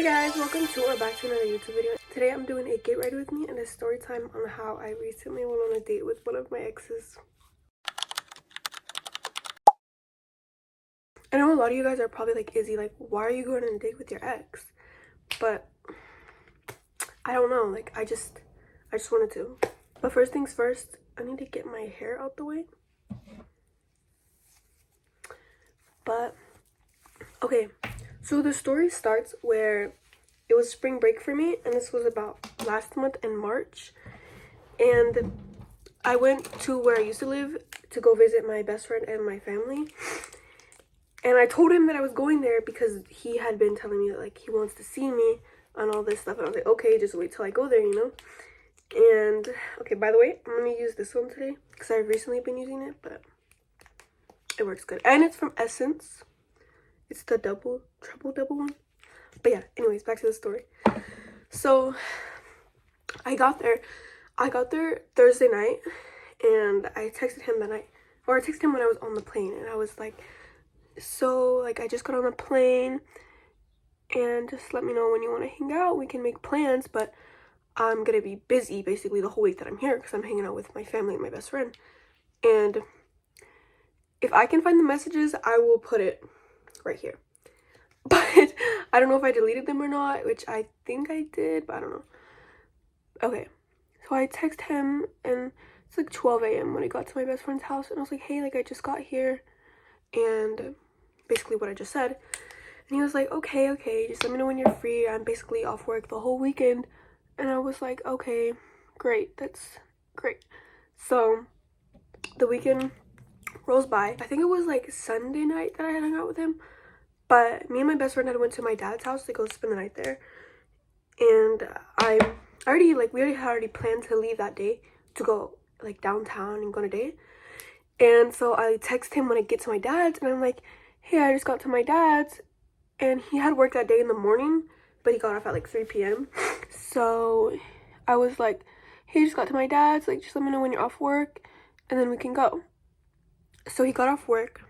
Hey guys, welcome to or back to another YouTube video. Today I'm doing a get ready with me and a story time on how I recently went on a date with one of my exes. I know a lot of you guys are probably like, Izzy, like, why are you going on a date with your ex? But I don't know, like, I just wanted to. But first things first, I need to get my hair out the way. But okay, so the story starts where it was spring break for me, and this was about last month in March, and I went to where I used to live to go visit my best friend and my family. And I told him that I was going there because he had been telling me that, like, he wants to see me and all this stuff. And I was like, okay, just wait till I go there, you know? And, okay, by the way, I'm going to use this one today because I've recently been using it, but it works good. And it's from Essence. It's the double one. But yeah, anyways, back to the story. So, I got there Thursday night, and I texted him that night. Or I texted him when I was on the plane, and I was like, so, like, I just got on a plane, and just let me know when you want to hang out. We can make plans, but I'm gonna be busy basically the whole week that I'm here because I'm hanging out with my family and my best friend. And if I can find the messages, I will put it right here. But I don't know if I deleted them or not, which I think I did, but I don't know. Okay, so I text him, and it's like 12 a.m. when I got to my best friend's house, and I was like, hey, like, I just got here, and basically what I just said. And he was like, okay, just let me know when you're free. I'm basically off work the whole weekend. And I was like, okay, great, that's great. So the weekend rolls by. I think it was like Sunday night that I had hung out with him, but me and my best friend had went to my dad's house to go spend the night there. And we already planned to leave that day to go like downtown and go on a date. And so I text him when I get to my dad's, and I'm like, hey, I just got to my dad's. And he had work that day in the morning, but he got off at like 3 p.m. So I was like, hey, I just got to my dad's, like, just let me know when you're off work, and then we can go. So he got off work,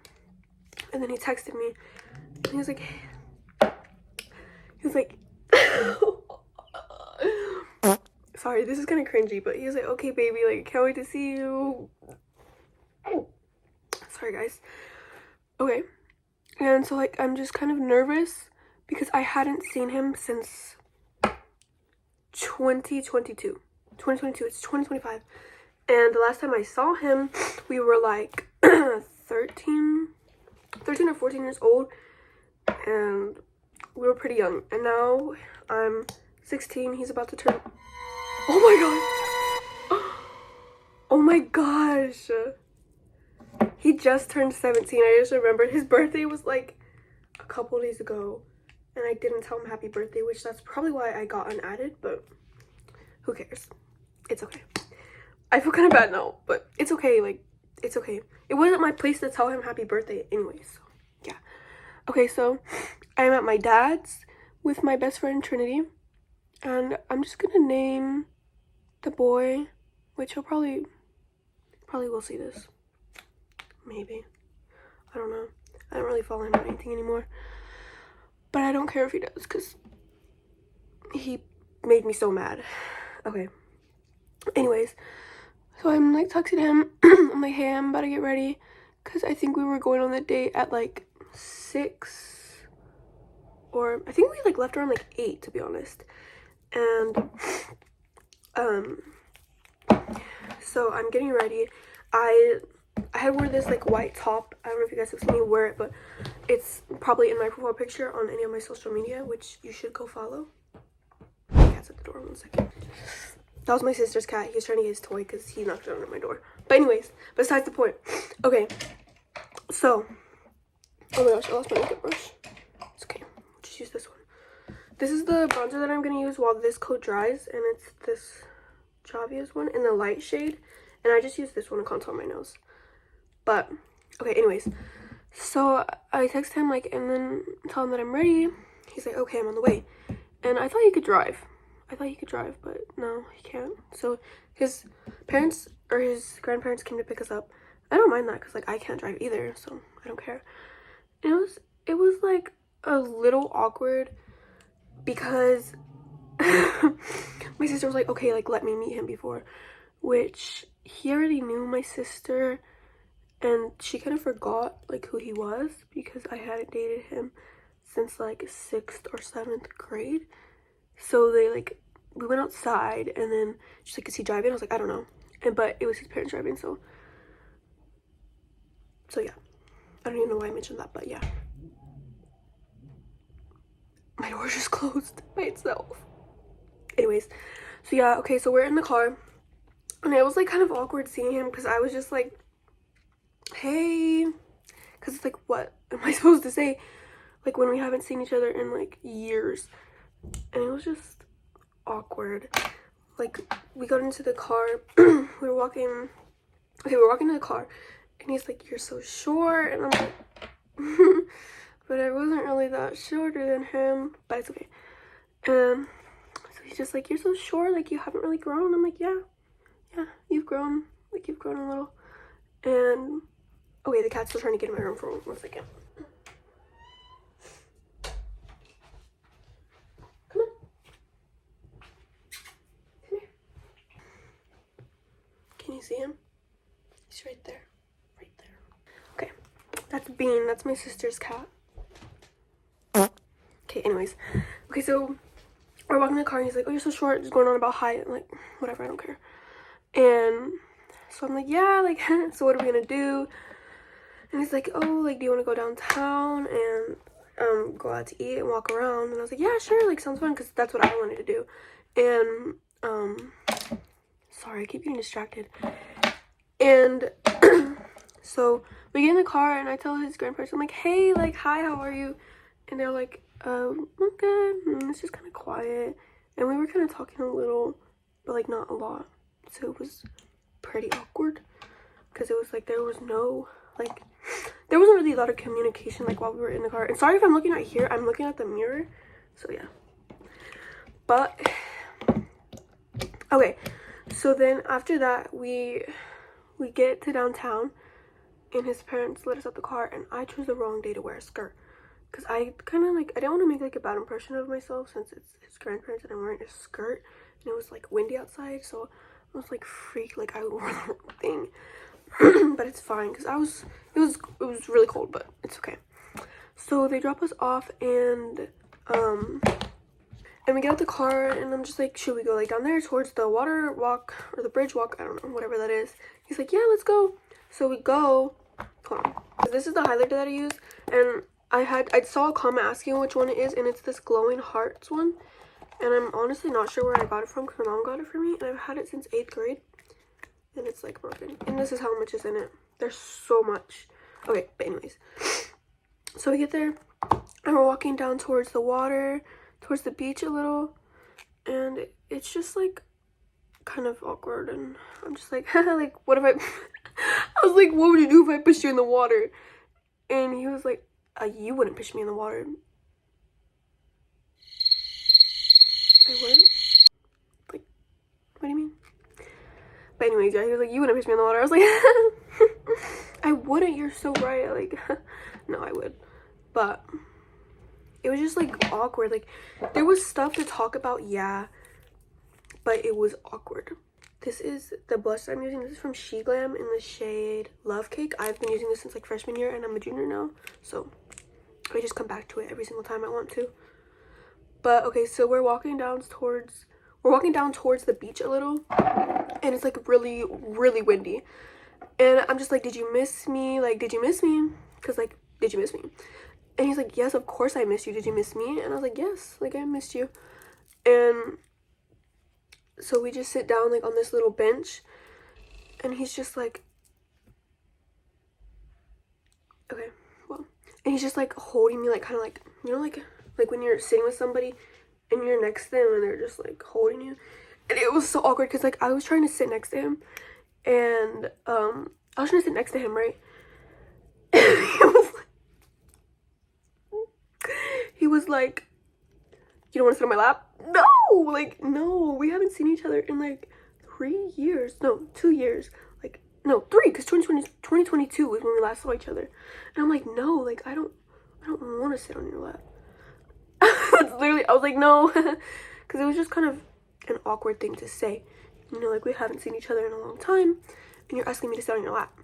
and then he texted me, and he was like, sorry, this is kind of cringy, but he was like, okay, baby, like, can't wait to see you. Sorry, guys. Okay. And so, like, I'm just kind of nervous because I hadn't seen him since 2022. It's 2025. And the last time I saw him, we were like 13 or 14 years old. And we were pretty young. And now I'm 16. He's about to turn... Oh my god. Oh my gosh. He just turned 17. I just remembered his birthday was like a couple days ago, and I didn't tell him happy birthday, which that's probably why I got unadded, but who cares? It's okay. I feel kind of bad now, but it's okay. Like, it's okay. It wasn't my place to tell him happy birthday anyways, so yeah. Okay, so I'm at my dad's with my best friend Trinity, and I'm just gonna name the boy, which he'll probably will see this. Maybe. I don't know. I don't really follow him or anything anymore. But I don't care if he does, because he made me so mad. Okay. Anyways. So I'm like texting him. I'm like, hey, I'm about to get ready. Because I think we were going on the date at like 6. Or I think we like left around like 8, to be honest. And so I'm getting ready. I had wore this like white top. I don't know if you guys have seen me wear it, but it's probably in my profile picture on any of my social media, which you should go follow. My cat's at the door, 1 second. That was my sister's cat. He was trying to get his toy because he knocked it under my door. But anyways, besides the point. Okay, so, oh my gosh, I lost my makeup brush. It's okay, just use this one. This is the bronzer that I'm going to use while this coat dries, and it's this Javia's one in the light shade. And I just use this one to contour my nose. But, okay, anyways. So, I text him, like, and then tell him that I'm ready. He's like, okay, I'm on the way. And I thought he could drive. But no, he can't. So, his parents, or his grandparents came to pick us up. I don't mind that, because, like, I can't drive either, so I don't care. And it was like, a little awkward because my sister was like, okay, like let me meet him before, which he already knew my sister, and she kind of forgot like who he was because I hadn't dated him since like 6th or 7th grade. So we went outside, and then she's like, is he driving? I was like, I don't know. But it was his parents driving, so yeah. I don't even know why I mentioned that, but yeah. My door just closed by itself. Anyways, so yeah, okay, so we're in the car, and it was like kind of awkward seeing him because I was just like, hey, because it's like, what am I supposed to say, like, when we haven't seen each other in like years? And it was just awkward. Like, we got into the car, we were walking to the car, and he's like, you're so short, and I'm like, but I wasn't really that shorter than him, but it's okay. So he's just like, you're so short, like, you haven't really grown. I'm like, yeah, you've grown, like, you've grown a little. And okay, the cat's still trying to get in my room for 1 second. Come on. Come here. Can you see him? He's right there. Right there. Okay. That's Bean. That's my sister's cat. Okay, anyways. Okay, so we're walking in the car, and he's like, oh, you're so short. Just going on about height. I'm like, whatever, I don't care. And so I'm like, yeah, like, so what are we gonna do? And he's like, oh, like, do you want to go downtown and go out to eat and walk around? And I was like, yeah, sure, like, sounds fun, because that's what I wanted to do. And sorry, I keep getting distracted. And so we get in the car, and I tell his grandparents, I'm like, hey, like, hi, how are you? And they're like, I'm good. And it's just kind of quiet. And we were kind of talking a little, but like not a lot. So it was pretty awkward, because it was like there wasn't really a lot of communication like while we were in the car. And sorry if I'm looking right here, I'm looking at the mirror, so yeah. But okay, so then after that we get to downtown, and his parents let us out the car, and I chose the wrong day to wear a skirt, because I kind of like, I didn't want to make like a bad impression of myself since it's his grandparents and I'm wearing a skirt, and it was like windy outside, so I was like, freak, like I wore the wrong thing. But it's fine, because it was really cold, but it's okay. So they drop us off, and we get out the car, and I'm just like, should we go like down there towards the water walk or the bridge walk? I don't know, whatever that is. He's like, yeah, let's go. So we go. Hold on. This is the highlighter that I use, and I saw a comment asking which one it is, and it's this glowing hearts one. And I'm honestly not sure where I got it from, because my mom got it for me, and I've had it since 8th grade. And it's like broken. And this is how much is in it. There's so much. Okay, but anyways. So we get there, and we're walking down towards the water, towards the beach a little. And it's just like kind of awkward. And I'm just like, like, what if I was like, what would you do if I pushed you in the water? And he was like, you wouldn't push me in the water. I wouldn't? Like, what do you mean? But anyways, yeah, he was like, you wouldn't push me in the water. I was like, I wouldn't, you're so right. Like, no, I would. But it was just like awkward. Like, there was stuff to talk about, yeah, but it was awkward. This is the blush I'm using. This is from She Glam in the shade Love Cake. I've been using this since like freshman year, and I'm a junior now, so I just come back to it every single time I want to. But okay, so we're walking down towards the beach a little, and it's like really, really windy. And I'm just like, did you miss me? Like, did you miss me? Because like, did you miss me? And he's like, yes, of course I missed you. Did you miss me? And I was like, yes, like I missed you. And so we just sit down like on this little bench, and he's just like, okay, well, and he's just like holding me, like kind of like, you know, like when you're sitting with somebody and you're next to them and they're just like holding you. And it was so awkward, because like I was trying to sit next to him, and I was trying to sit next to him, right? He was like, you don't want to sit on my lap? No, like, no, we haven't seen each other in like 3 years. No, 2 years. Like, no, 3, because 2022 was when we last saw each other. And I'm like, no, like, I don't want to sit on your lap. literally, I was like, no. Because it was just kind of an awkward thing to say. You know, like, we haven't seen each other in a long time, and you're asking me to sit on your lap.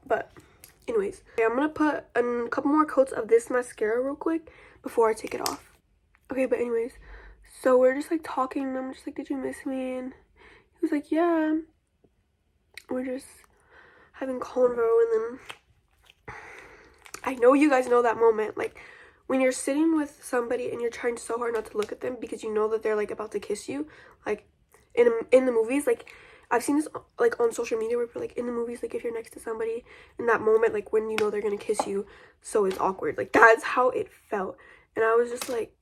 But anyways, okay, I'm gonna put a couple more coats of this mascara real quick before I take it off. Okay, but anyways, so we're just like talking, and I'm just like, did you miss me? And he was like, yeah. We're just having convo, and then I know you guys know that moment, like when you're sitting with somebody and you're trying so hard not to look at them because you know that they're like about to kiss you, like in the movies. Like I've seen this like on social media where like in the movies, like if you're next to somebody in that moment, like when you know they're gonna kiss you, so it's awkward. Like that's how it felt. And I was just like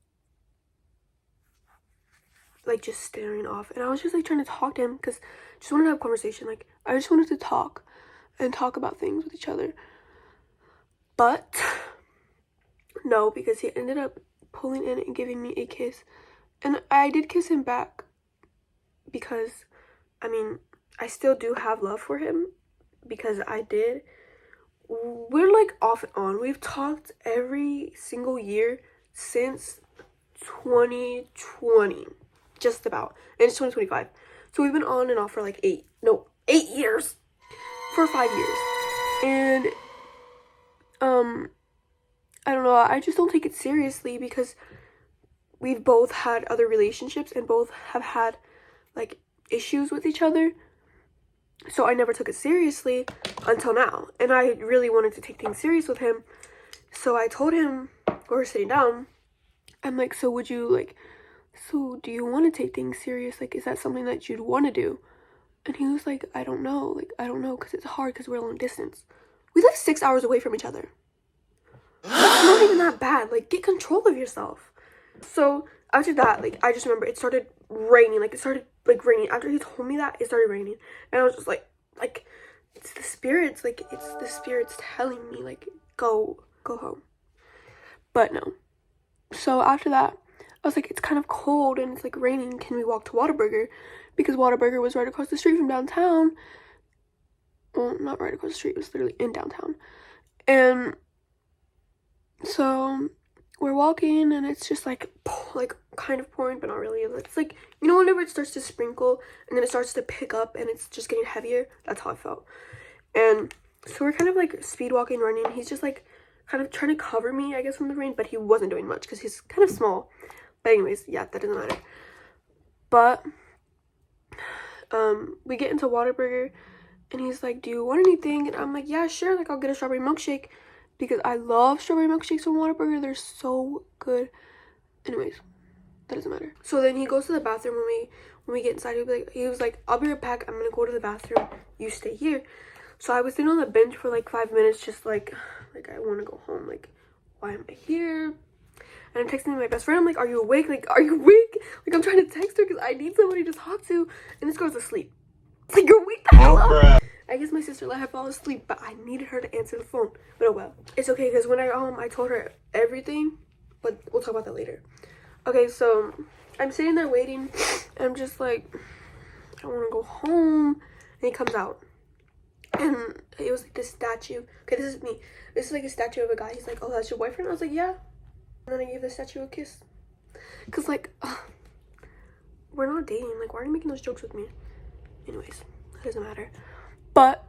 just staring off, and I was just like trying to talk to him because I just wanted to have a conversation. Like I just wanted to talk about things with each other. But no, because he ended up pulling in and giving me a kiss, and I did kiss him back because I mean, I still do have love for him because I did. We're like off and on. We've talked every single year since 2020, just about, and it's 2025. So we've been on and off for like 8 years, for 5 years. And I don't know, I just don't take it seriously because we've both had other relationships and both have had like issues with each other. So I never took it seriously until now, and I really wanted to take things serious with him. So I told him, we were sitting down, I'm like, so do you want to take things serious? Like, is that something that you'd want to do? And he was like, I don't know, because it's hard because we're long distance. We live 6 hours away from each other. It's not even that bad. Like, get control of yourself. So after that, like, I just remember it started raining. Like, it started like raining. After he told me that, it started raining, and I was just like it's the spirits. Like, it's the spirits telling me, like, go home. But no. So after that, I was like, it's kind of cold and it's like raining. Can we walk to Whataburger? Because Whataburger was right across the street from downtown. Well, not right across the street. It was literally in downtown. And so we're walking, and it's just like kind of pouring, but not really. It's like, you know, whenever it starts to sprinkle and then it starts to pick up and it's just getting heavier. That's how I felt. And so we're kind of like speed walking, running. He's just like kind of trying to cover me, I guess, from the rain, but he wasn't doing much because he's kind of small. But anyways, yeah, that doesn't matter. But we get into Whataburger, and he's like, do you want anything? And I'm like, yeah, sure, like, I'll get a strawberry milkshake because I love strawberry milkshakes from Whataburger. They're so good. Anyways, that doesn't matter. So then he goes to the bathroom. When we get inside, he was like, I'll be right back, I'm gonna go to the bathroom, you stay here. So I was sitting on the bench for like 5 minutes, just like I want to go home. Like, why am I here? And I'm texting my best friend. I'm like, are you awake? Like, are you awake? Like, I'm trying to text her because I need somebody to talk to. And this girl's asleep. It's like, you're awake the hell up. I guess my sister let her fall asleep, but I needed her to answer the phone. But oh well. It's okay because when I told her everything, but we'll talk about that later. Okay, so I'm sitting there waiting, and I'm just like, I want to go home. And he comes out. And it was like this statue. Okay, this is me. This is like a statue of a guy. He's like, oh, that's your boyfriend? I was like, yeah. And then I gave the statue a kiss. Because, like, we're not dating. Like, why are you making those jokes with me? Anyways, it doesn't matter. But,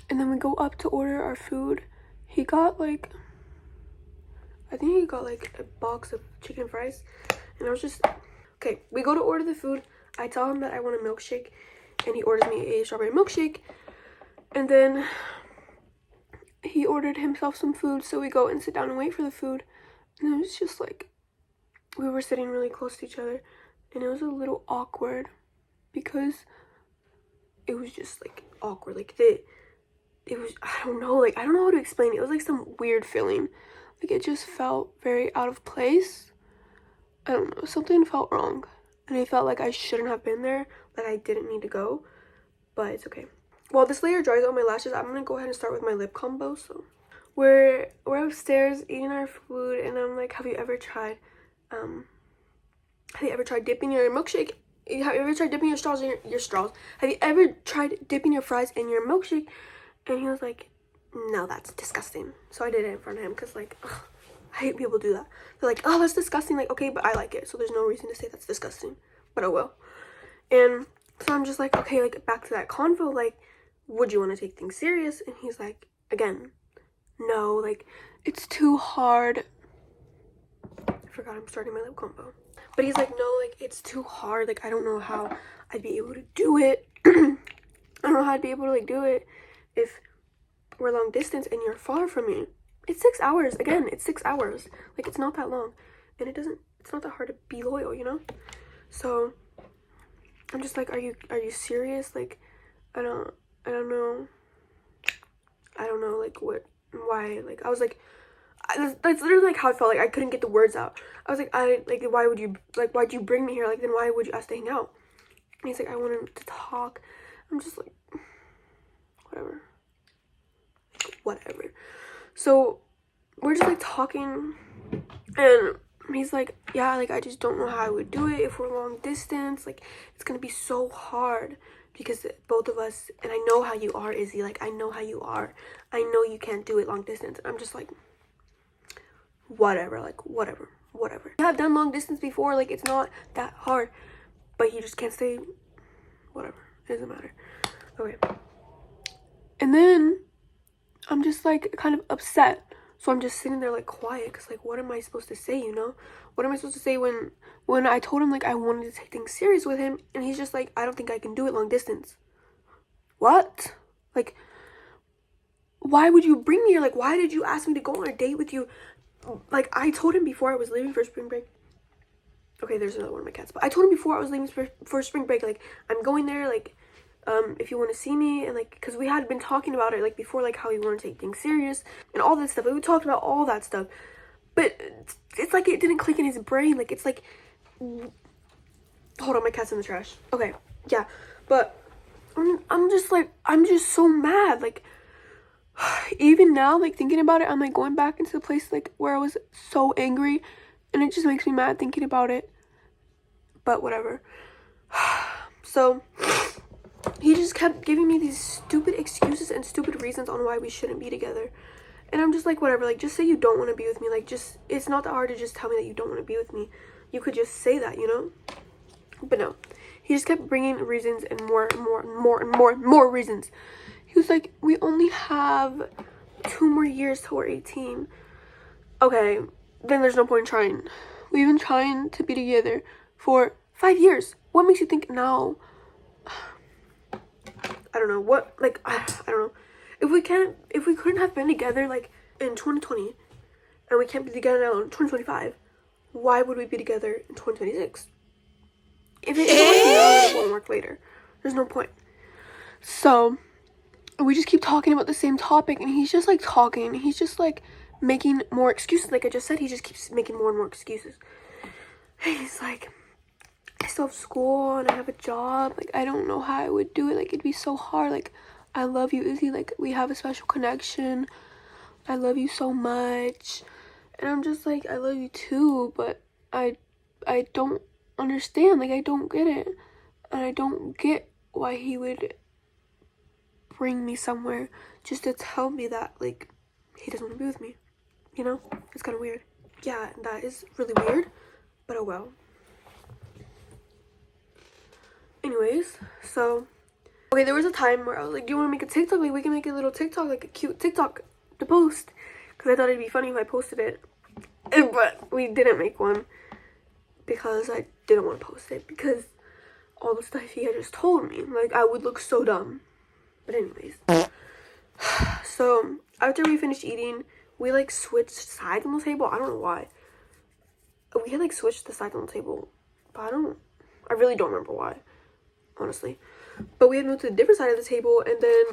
and then we go up to order our food. He got, like, I think he got, like, a box of chicken fries. And I was just, okay, we go to order the food. I tell him that I want a milkshake. And he orders me a strawberry milkshake. And then he ordered himself some food. So we go and sit down and wait for the food. And it was just like, we were sitting really close to each other, and it was a little awkward because it was just like awkward. Like it was, I don't know how to explain it. It was like some weird feeling. Like it just felt very out of place. I don't know, something felt wrong. And I felt like I shouldn't have been there, like I didn't need to go, but it's okay. While this layer dries out my lashes, I'm gonna go ahead and start with my lip combo, so. We're upstairs eating our food, and I'm like, have you ever tried dipping your milkshake? Have you ever tried dipping your straws in your straws? Have you ever tried dipping your fries in your milkshake? And he was like, no, that's disgusting. So I did it in front of him because, like, ugh, I hate people do that. They're like, oh, that's disgusting. Like, okay, but I like it, so there's no reason to say that's disgusting. But I will. And so I'm just like, okay, like, back to that convo, like, would you want to take things serious? And he's like, again, no, like, it's too hard. I forgot I'm starting my lip combo. But he's like, no, like, it's too hard. Like, I don't know how I'd be able to do it. I don't know how I'd be able to, like, do it if we're long distance and you're far from me. It's 6 hours. Again, it's 6 hours. Like, it's not that long. And it's not that hard to be loyal, you know? So I'm just like, are you serious? Like, I don't know, like, why? Like, I was like, that's literally like how I felt. Like, I couldn't get the words out. I was like, why'd you bring me here? Like, then why would you ask to hang out? And he's like, I wanted to talk. I'm just like, whatever. So we're just like talking, and he's like, yeah, like, I just don't know how I would do it if we're long distance. Like, it's gonna be so hard because both of us, and I know how you are, Izzy. Like, I know how you are. I know you can't do it long distance. And I'm just like, whatever. Like, whatever. I have done long distance before. Like, it's not that hard. But he just can't say whatever. It doesn't matter. Okay. And then I'm just like kind of upset. So I'm just sitting there like quiet, because like, what am I supposed to say, you know? What am I supposed to say when I told him like I wanted to take things serious with him, and he's just like, I don't think I can do it long distance. What? Like, why would you bring me here? Like, why did you ask me to go on a date with you? Like, I told him before I was leaving for spring break. Okay, there's another one of my cats. But I told him before I was leaving for spring break, like, I'm going there, like, if you want to see me, and like, because we had been talking about it like before, like how we want to take things serious and all this stuff. Like, we talked about all that stuff, but it's like it didn't click in his brain. Like, it's like, hold on, my cat's in the trash. Okay, yeah, but I'm just like, I'm just so mad. Like, even now, like, thinking about it, I'm like going back into the place like where I was so angry, and it just makes me mad thinking about it. But whatever. So he just kept giving me these stupid excuses and stupid reasons on why we shouldn't be together. And I'm just like, whatever. Like, just say you don't want to be with me. Like, just, it's not that hard to just tell me that you don't want to be with me. You could just say that, you know? But no. He just kept bringing reasons and more reasons. He was like, we only have 2 more years till we're 18. Okay, then there's no point in trying. We've been trying to be together for 5 years. What makes you think now? I don't know what, like, I don't know. If we couldn't have been together like in 2020, and we can't be together now in 2025, why would we be together in 2026? If it doesn't work now, it won't work later. There's no point. So we just keep talking about the same topic, and he's just like talking. He's just like making more excuses. Like I just said, he just keeps making more and more excuses. And he's like, I still have school and I have a job. Like, I don't know how I would do it. Like, it'd be so hard. Like, I love you, Izzy. Like, we have a special connection. I love you so much. And I'm just like, I love you too, but I don't understand. Like, I don't get it. And I don't get why he would bring me somewhere just to tell me that, like, he doesn't want to be with me. You know? It's kind of weird. Yeah, that is really weird. But oh well. Anyways, so, okay, there was a time where I was like, do you want to make a TikTok? Like, we can make a little TikTok, like a cute TikTok to post. Because I thought it'd be funny if I posted it. But we didn't make one. Because I didn't want to post it. Because all the stuff he had just told me. Like, I would look so dumb. But anyways. So, after we finished eating, we, like, switched sides on the table. I don't know why. We had, like, switched the sides on the table. But I really don't remember why. Honestly. But we had moved to a different side of the table, and then,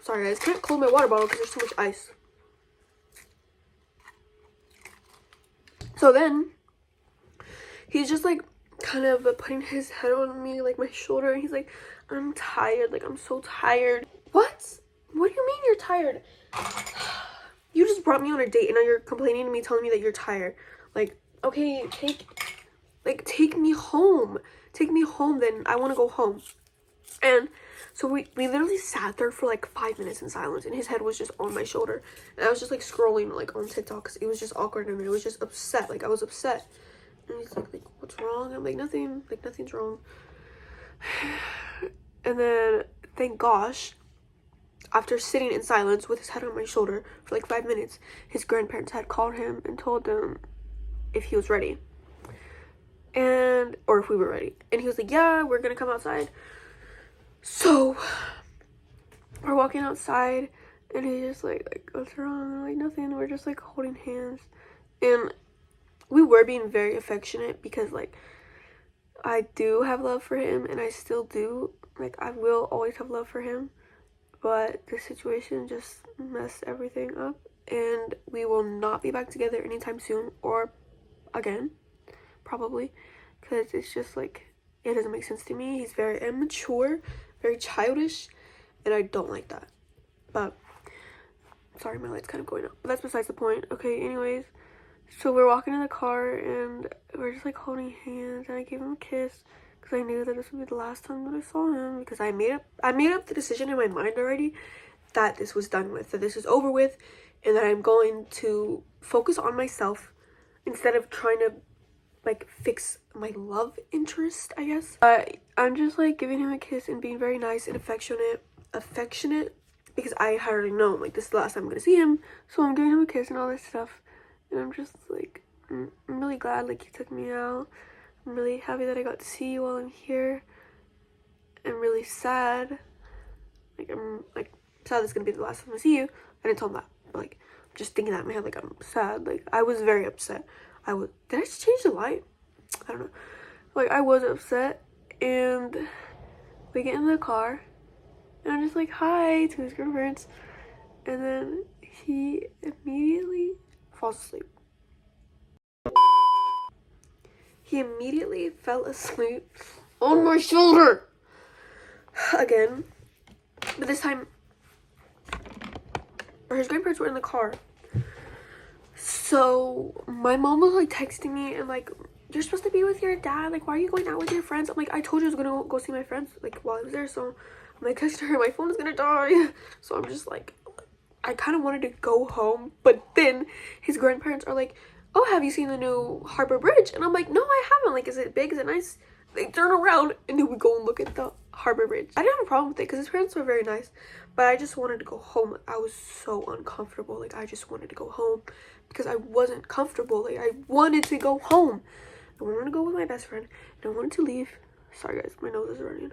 sorry guys, can't close my water bottle because there's too much ice. So then, he's just like, kind of putting his head on me, like my shoulder, and he's like, I'm tired, like I'm so tired. What? What do you mean you're tired? You just brought me on a date, and now you're complaining to me, telling me that you're tired. Like, okay, take me home. Take me home, then. I want to go home. And so we literally sat there for like 5 minutes in silence, and his head was just on my shoulder, and I was just like scrolling like on TikTok because it was just awkward, and I was just upset. Like I was upset, and he's like what's wrong? I'm like nothing, like nothing's wrong. And then thank gosh, after sitting in silence with his head on my shoulder for like 5 minutes, his grandparents had called him and told him if he was ready, and or if we were ready, and he was like, yeah, we're gonna come outside. So we're walking outside, and he's just like what's wrong? I'm like nothing. We're just like holding hands, and we were being very affectionate because like I do have love for him, and I still do. Like I will always have love for him, but the situation just messed everything up, and we will not be back together anytime soon, or again, probably, because it's just like it doesn't make sense to me. He's very immature, very childish, and I don't like that. But sorry, my light's kind of going up, but that's besides the point. Okay, anyways, so we're walking in the car, and we're just like holding hands, and I gave him a kiss because I knew that this would be the last time that I saw him, because I made up the decision in my mind already that this was done with, that this is over with, and that I'm going to focus on myself instead of trying to like fix my love interest, I guess. I'm just like giving him a kiss and being very nice and affectionate because I already know like this is the last time I'm gonna see him, so I'm giving him a kiss and all this stuff, and I'm just like I'm really glad like he took me out. I'm really happy that I got to see you while I'm here. I'm really sad, like I'm like sad it's gonna be the last time I see you. I didn't tell him that, but like I'm just thinking that in my head, like I'm sad. Like I was very upset. Did I just change the light? I don't know. Like I was upset, and we get in the car, and I'm just like hi to his grandparents, and then he immediately falls asleep. He immediately fell asleep on my shoulder again, but this time his grandparents were in the car. So my mom was like texting me and like, you're supposed to be with your dad, like why are you going out with your friends? I'm like, I told you I was gonna go see my friends like while I was there. So I'm like texting her, my phone is gonna die. So I'm just like, I kind of wanted to go home, but then his grandparents are like, oh, have you seen the new Harbor Bridge? And I'm like, no, I haven't. Like, is it big? Is it nice? They turn around, and then we go and look at the Harbor Bridge. I didn't have a problem with it because his parents were very nice, but I just wanted to go home. I was so uncomfortable. Like I just wanted to go home because I wasn't comfortable. Like I wanted to go home. I wanted to go with my best friend, and I wanted to leave. Sorry guys, my nose is running.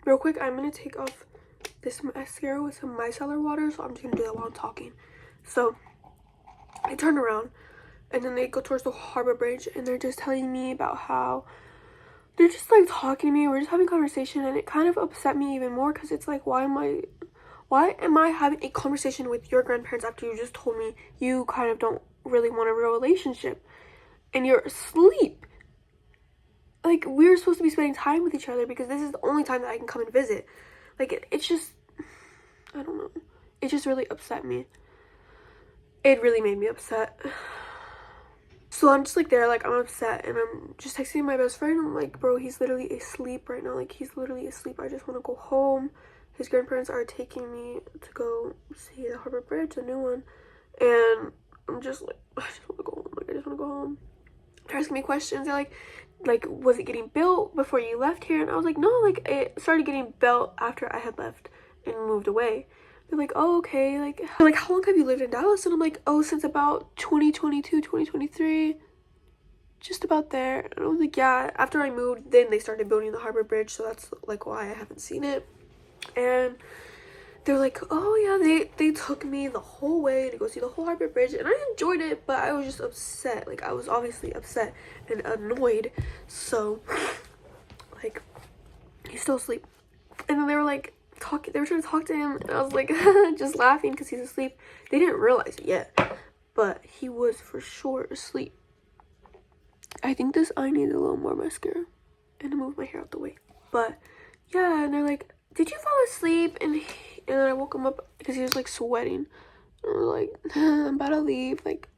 Real quick, I'm gonna take off this mascara with some micellar water, so I'm just gonna do that while I'm talking. So I turn around, and then they go towards the Harbor Bridge, and they're just telling me about how they're just like talking to me. We're just having a conversation, and it kind of upset me even more because it's like, why am I having a conversation with your grandparents after you just told me you kind of don't really want a real relationship and you're asleep? Like, we're supposed to be spending time with each other because this is the only time that I can come and visit. Like, it's just, I don't know. It just really upset me. It really made me upset. So I'm just like there, like I'm upset, and I'm just texting my best friend. I'm like, bro, he's literally asleep right now. Like, he's literally asleep. I just want to go home. His grandparents are taking me to go see the Harbor Bridge, the new one. And I'm just like, I just want to go home. Like, I just want to go home. They're asking me questions. They're like, was it getting built before you left here? And I was like, no, like, it started getting built after I had left and moved away. They're like, oh, okay. Like, how long have you lived in Dallas? And I'm like, oh, since about 2022, 2023. Just about there. And I was like, yeah. After I moved, then they started building the Harbor Bridge. So that's, like, why I haven't seen it. And they're like, oh, yeah, they took me the whole way to go see the whole Harbor Bridge. And I enjoyed it, but I was just upset. Like, I was obviously upset and annoyed. So, like, he's still asleep. And then they were like, they were trying to talk to him, and I was like just laughing because he's asleep. They didn't realize it yet, but he was for sure asleep. I think I need a little more mascara and to move my hair out the way. But yeah, and they're like, did you fall asleep? And then I woke him up because he was like sweating. And I was like, I'm about to leave. Like,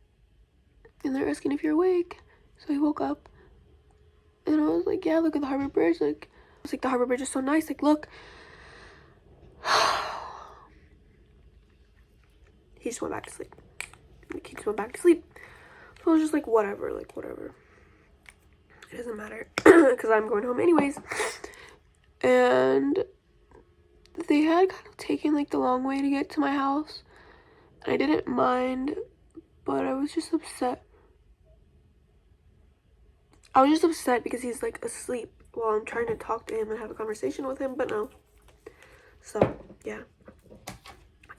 and they're asking if you're awake. So he woke up, and I was like, yeah, look at the Harbor Bridge. Like, I was like, the Harbor Bridge is so nice. Like, look. He just went back to sleep. Like, he just went back to sleep. So I was just like, whatever, like, whatever. It doesn't matter, because I'm going home anyways. And they had kind of taken, like, the long way to get to my house. And I didn't mind, but I was just upset. I was just upset because he's, like, asleep while I'm trying to talk to him and have a conversation with him, but no. So, yeah.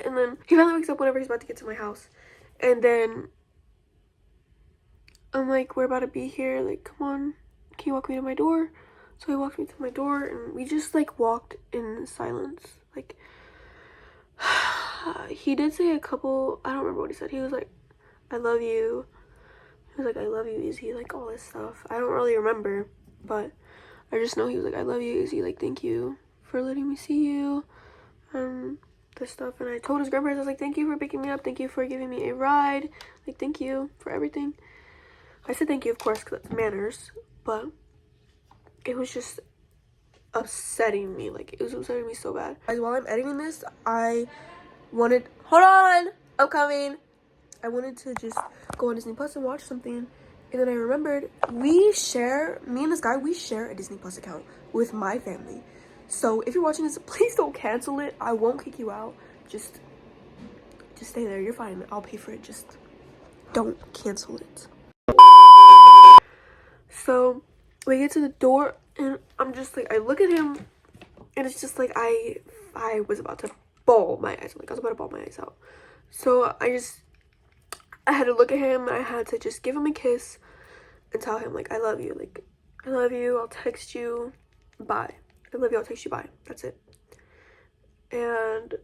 And then he finally wakes up whenever he's about to get to my house. And then I'm like, we're about to be here. Like, come on. Can you walk me to my door? So he walked me to my door, and we just, like, walked in silence. Like, he did say a couple, I don't remember what he said. He was like, I love you. He was like, I love you, Izzy. Like, all this stuff. I don't really remember, but I just know he was like, I love you, Izzy. Like, thank you for letting me see you. This stuff. And I told his grandparents, I was like, thank you for picking me up. Thank you for giving me a ride. Like, thank you for everything. I said thank you, of course, because that's manners. But it was just upsetting me. Like, it was upsetting me so bad. Guys, while I'm editing this, I wanted, hold on, I'm coming. I wanted to just go on Disney Plus and watch something. And then I remembered, me and this guy, we share a Disney Plus account with my family. So if you're watching this, please don't cancel it. I won't kick you out. Just stay there. You're fine. I'll pay for it. Just don't cancel it. So we get to the door, and I'm just like, I look at him, and it's just like I was about to bawl my eyes. Like, I was about to bawl my eyes out. So I had to look at him, and I had to just give him a kiss and tell him, like, I love you. Like, I love you. I'll text you. Bye. I love you. I'll text you. Bye. That's it. And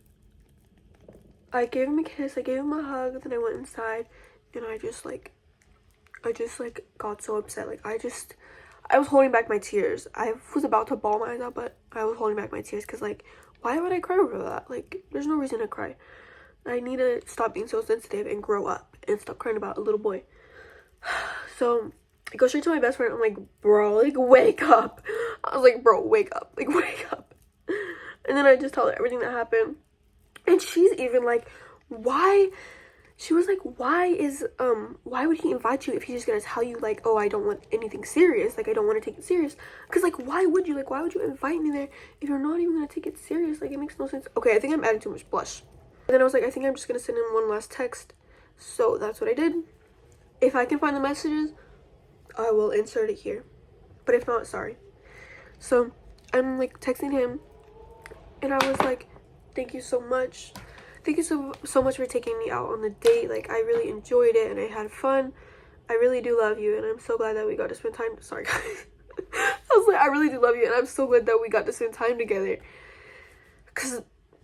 I gave him a kiss. I gave him a hug. Then I went inside, and I just got so upset. Like, I was holding back my tears. I was about to bawl my eyes out, but I was holding back my tears because, like, why would I cry over that? Like, there's no reason to cry. I need to stop being so sensitive and grow up and stop crying about a little boy. So I go straight to my best friend. I'm like, bro, like, wake up. I was like, bro, wake up. Like, wake up. And then I just tell her everything that happened. And she's even like, why? She was like, why would he invite you if he's just gonna tell you, like, oh, I don't want anything serious. Like, I don't want to take it serious. Because, like, why would you? Like, why would you invite me there if you're not even gonna take it serious? Like, it makes no sense. Okay, I think I'm adding too much blush. And then I was like, I think I'm just gonna send him one last text. So that's what I did. If I can find the messages, I will insert it here. But if not, sorry. So I'm, like, texting him, and I was like, thank you so much. Thank you so much for taking me out on the date. Like, I really enjoyed it, and I had fun. I really do love you, and I'm so glad that we got to spend time. Sorry, guys. I was like, I really do love you, and I'm so glad that we got to spend time together. Because,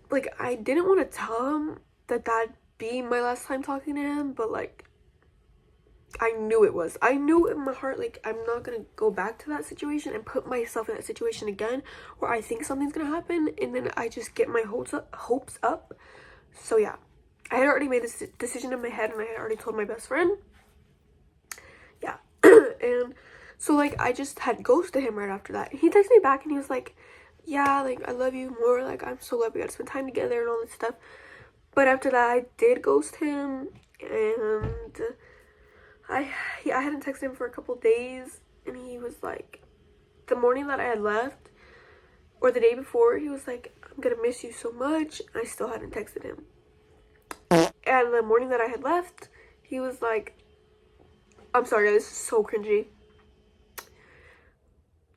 like, I didn't want to tell him that that'd be my last time talking to him, but, like, I knew it was. I knew in my heart, like, I'm not going to go back to that situation and put myself in that situation again where I think something's going to happen, and then I just get my hopes up. So, yeah. I had already made this decision in my head, and I had already told my best friend. Yeah. And so, like, I just had ghosted him right after that. He texted me back, and he was like, yeah, like, I love you more. Like, I'm so glad we got to spend time together and all this stuff. But after that, I did ghost him, and I hadn't texted him for a couple days, and he was like, the morning that I had left, or the day before, he was like, I'm gonna miss you so much. I still hadn't texted him. And the morning that I had left, he was like, I'm sorry, this is so cringy.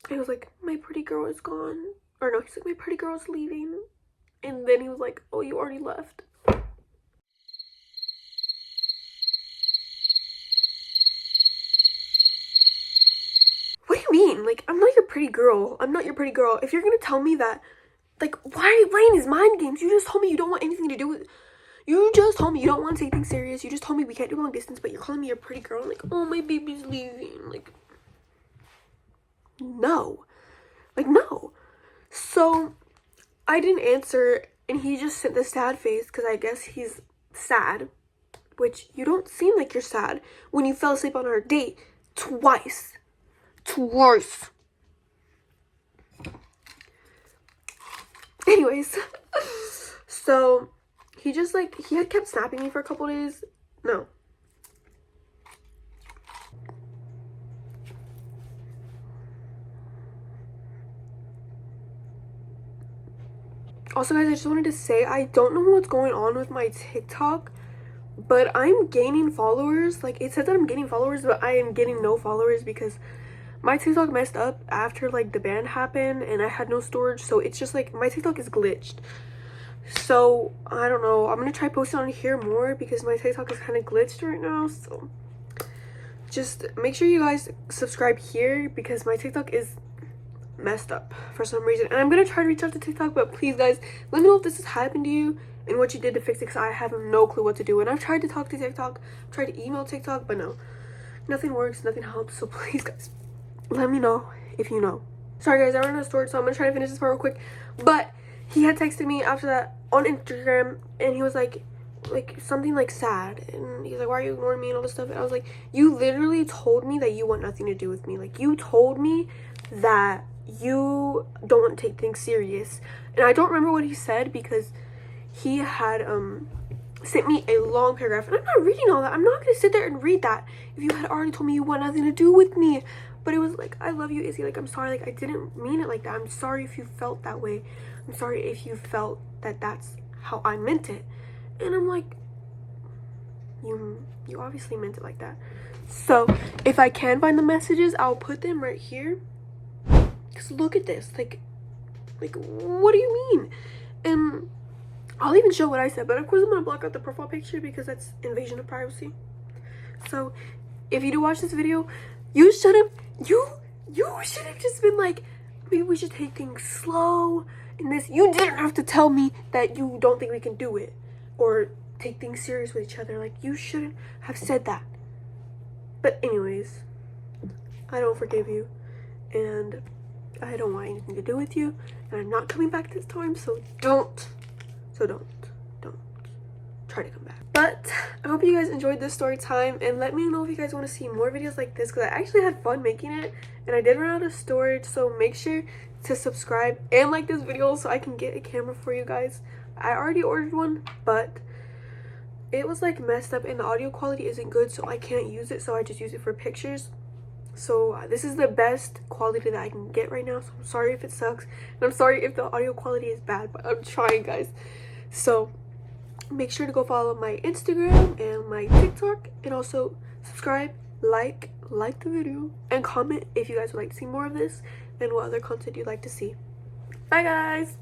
He was like, my pretty girl is gone. Or no, he's like, my pretty girl's leaving. And then he was like, oh, you already left. What do you mean? Like, I'm not your pretty girl. I'm not your pretty girl. If you're gonna tell me that, like, why are you playing these mind games? You just told me you don't want anything to do with... You just told me you don't want to take things serious. You just told me we can't do long distance, but you're calling me your pretty girl. I'm like, oh, my baby's leaving. Like, no. Like, no. So, I didn't answer, and he just sent the sad face, because I guess he's sad. which you don't seem like you're sad when you fell asleep on our date twice. Anyways, so he just like, he had kept snapping me for a couple days. No. Also, guys, I just wanted to say, I don't know what's going on with my TikTok, but I'm gaining followers. Like, it says that I'm gaining followers, but I am getting no followers because my TikTok messed up after, like, the ban happened and I had no storage. So it's just, like, my TikTok is glitched. So, I don't know. I'm going to try posting on here more because my TikTok is kind of glitched right now. So, just make sure you guys subscribe here because my TikTok is messed up for some reason, and I'm gonna try to reach out to TikTok, but please guys, let me know if this has happened to you and what you did to fix it, because I have no clue what to do. And I've tried to talk to TikTok, tried to email TikTok, but no, nothing works, nothing helps. So please guys, let me know if you know. Sorry guys, I ran out of storage, so I'm gonna try to finish this part real quick. But he had texted me after that on Instagram, and he was like something like sad, and he's like, why are you ignoring me and all this stuff. And I was like, you literally told me that you want nothing to do with me. Like, you told me that you don't want to take things serious. And I don't remember what he said because he had sent me a long paragraph, and I'm not reading all that. I'm not gonna sit there and read that if you had already told me you want nothing to do with me. But it was like, I love you, Izzy, like, I'm sorry, like, I didn't mean it like that. I'm sorry if you felt that way. I'm sorry if you felt that that's how I meant it. And I'm like, you obviously meant it like that. So if I can find the messages, I'll put them right here. Because look at this, like what do you mean? And I'll even show what I said, but of course I'm gonna block out the profile picture because that's invasion of privacy. So if you do watch this video, you should have just been like, maybe we should take things slow in this. You didn't have to tell me that you don't think we can do it or take things serious with each other. Like, you shouldn't have said that. But anyways, I don't forgive you, and I don't want anything to do with you, and I'm not coming back this time, so don't try to come back. But I hope you guys enjoyed this story time, and let me know if you guys want to see more videos like this, because I actually had fun making it, and I did run out of storage. So make sure to subscribe and like this video so I can get a camera for you guys. I already ordered one, but it was like messed up and the audio quality isn't good, so I can't use it, so I just use it for pictures. So this is the best quality that I can get right now, so I'm sorry if it sucks, and I'm sorry if the audio quality is bad, but I'm trying, guys. So make sure to go follow my Instagram and my TikTok, and also subscribe, like the video, and comment if you guys would like to see more of this and what other content you'd like to see. Bye guys.